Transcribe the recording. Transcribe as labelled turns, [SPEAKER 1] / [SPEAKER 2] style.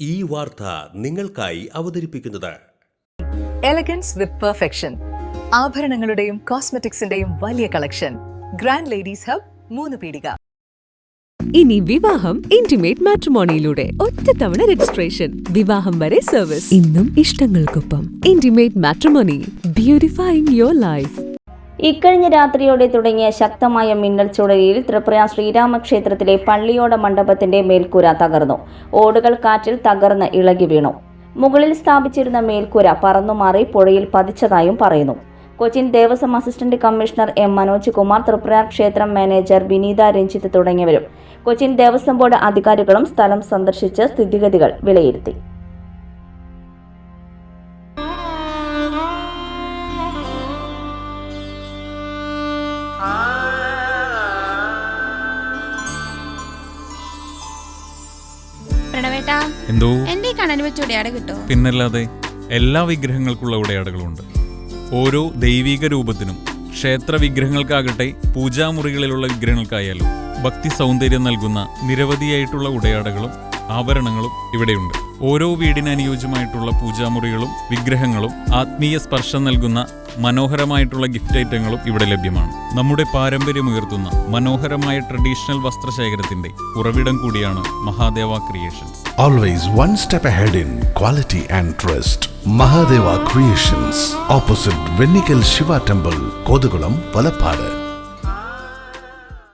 [SPEAKER 1] ഈ വാർത്ത നിങ്ങൾക്കായി അവതരിപ്പിക്കുന്നത്
[SPEAKER 2] എലഗൻസ് വിത്ത് പെർഫെക്ഷൻ, ആഭരണങ്ങളുടെയും കോസ്മെറ്റിക്സിന്റെയും വലിയ കളക്ഷൻ. ഗ്രാൻഡ് ലേഡീസ് ഹബ്, 3 പീടിക.
[SPEAKER 3] ഇനി വിവാഹം ഇന്റിമേറ്റ് മാട്രിമോണിയിലൂടെ ഒറ്റത്തവണ രജിസ്ട്രേഷൻ, വിവാഹം വരെ സർവീസ്. ഇന്നും ഇഷ്ടങ്ങൾക്കൊപ്പം ഇന്റിമേറ്റ് മാട്രിമോണി, ബ്യൂട്ടിഫൈയിങ് യുവർ ലൈഫ്.
[SPEAKER 4] ഇക്കഴിഞ്ഞ രാത്രിയോടെ തുടങ്ങിയ ശക്തമായ മിന്നൽ ചുഴലിയിൽ ത്രിപുര ശ്രീരാമക്ഷേത്രത്തിലെ പള്ളിയോട മണ്ഡപത്തിന്റെ മേൽക്കൂര തകർന്നു. ഓടുകൾ കാറ്റിൽ തകർന്ന് ഇളകി വീണു. മുകളിൽ സ്ഥാപിച്ചിരുന്ന മേൽക്കൂര പറന്നുമാറി പുഴയിൽ പതിച്ചതായും പറയുന്നു. Cochin Devaswom assistant commissioner M Manoj Kumar, Tripura ക്ഷേത്രം മാനേജർ വിനീത രഞ്ജിത്ത് തുടങ്ങിയവരും കൊച്ചിൻ ദേവസ്വം ബോർഡ് അധികാരികളും സ്ഥലം സന്ദർശിച്ച് സ്ഥിതിഗതികൾ വിലയിരുത്തി.
[SPEAKER 5] എന്തോ
[SPEAKER 6] എന്റെ കണ്ണന് വെച്ച ഉടയാട കിട്ടോ?
[SPEAKER 5] പിന്നല്ലാതെ എല്ലാ വിഗ്രഹങ്ങൾക്കുള്ള ഉടയാടകളുണ്ട്. ഓരോ ദൈവിക രൂപത്തിനും, ക്ഷേത്ര വിഗ്രഹങ്ങൾക്കാകട്ടെ പൂജാമുറികളിലുള്ള വിഗ്രഹങ്ങൾക്കായാലും ഭക്തി സൗന്ദര്യം നൽകുന്ന നിരവധിയായിട്ടുള്ള ഉടയാടകളും ആഭരണങ്ങളും ഇവിടെയുണ്ട്. ഓരോ വീടിന് അനുയോജ്യമായിട്ടുള്ള പൂജാമുറികളും വിഗ്രഹങ്ങളും ആത്മീയ സ്പർശം നൽകുന്ന മനോഹരമായിട്ടുള്ള ഗിഫ്റ്റ് ഐറ്റങ്ങളും ഇവിടെ ലഭ്യമാണ്. നമ്മുടെ പാരമ്പര്യമുയർത്തുന്ന മനോഹരമായ ട്രഡീഷണൽ വസ്ത്രശേഖരത്തിന്റെ ഉറവിടം കൂടിയാണ് Mahadeva creations.
[SPEAKER 7] Always one step ahead in quality and trust. Mahadeva Creations, opposite Vennikal Shiva Temple, Kodugulam, Valapadu.